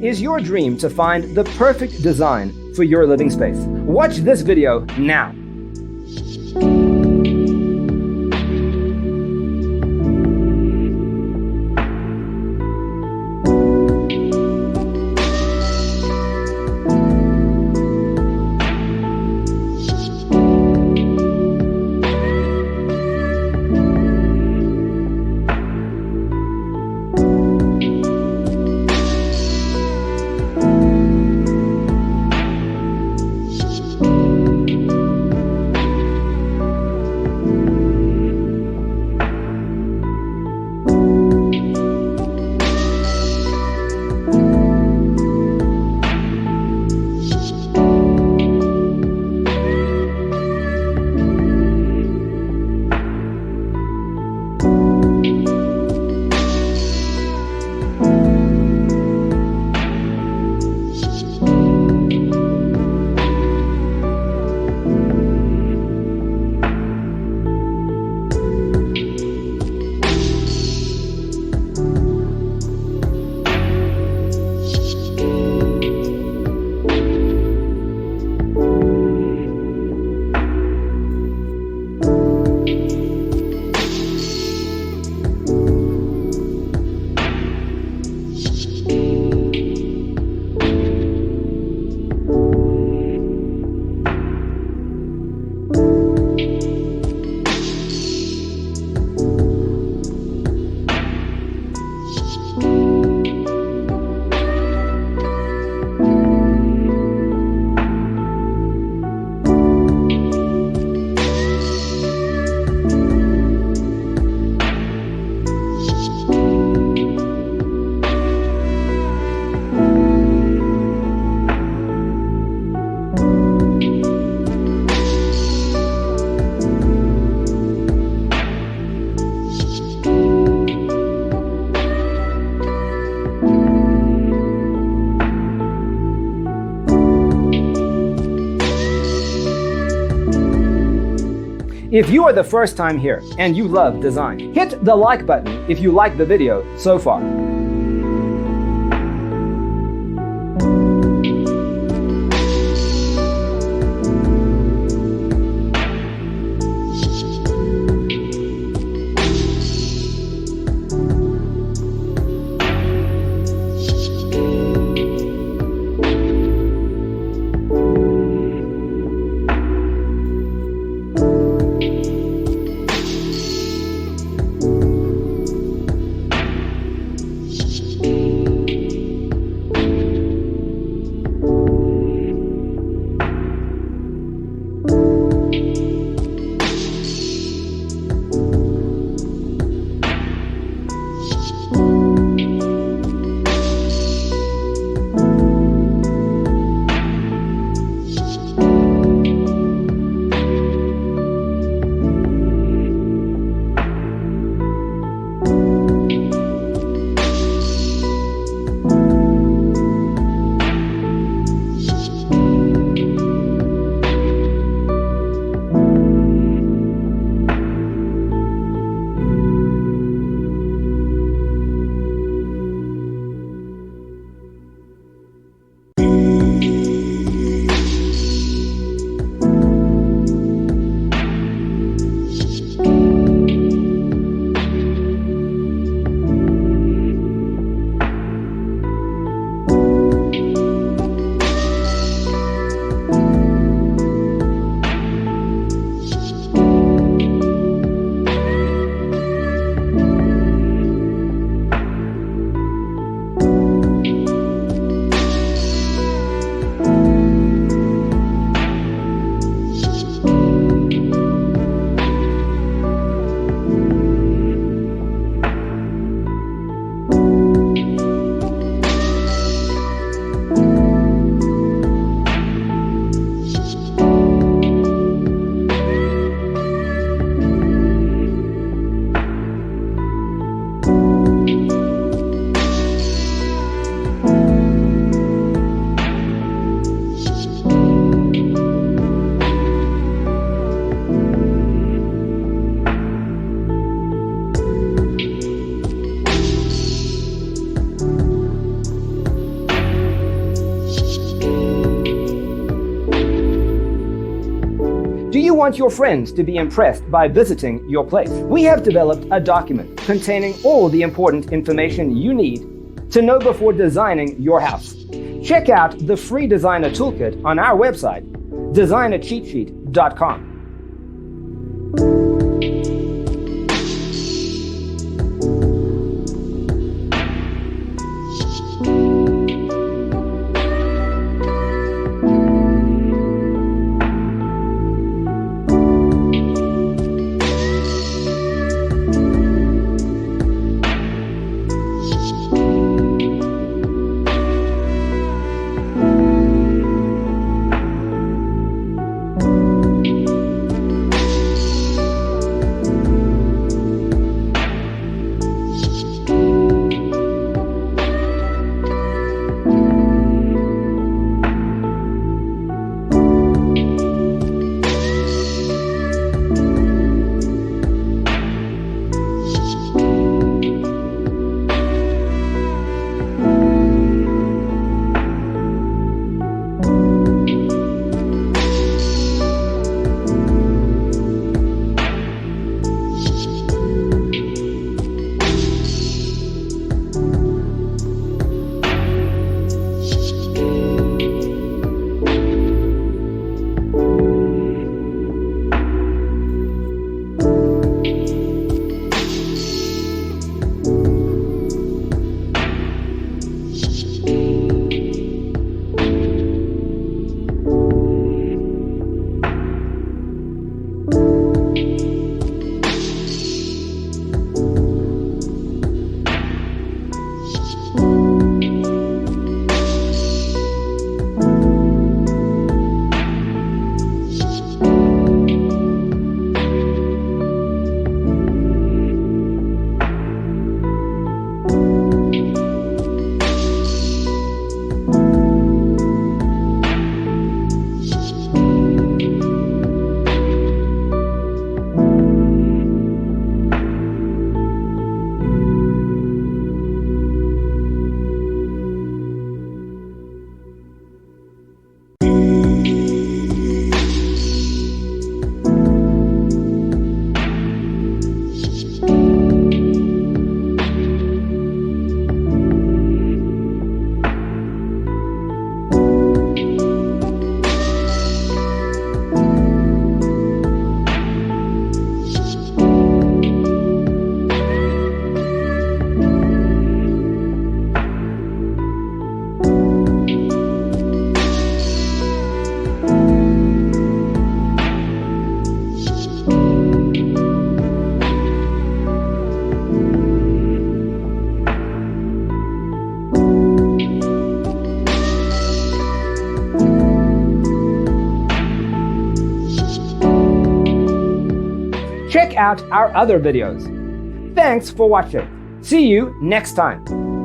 is your dream to find the perfect design for your living space? Watch this video now. If you are the first time here and you love design, hit the like button if you like the video so far. want your friends to be impressed by visiting your place. We have developed a document containing all the important information you need to know before designing your house. Check out the free designer toolkit on our website, designercheatsheet.com. Check out our other videos. Thanks for watching. See you next time.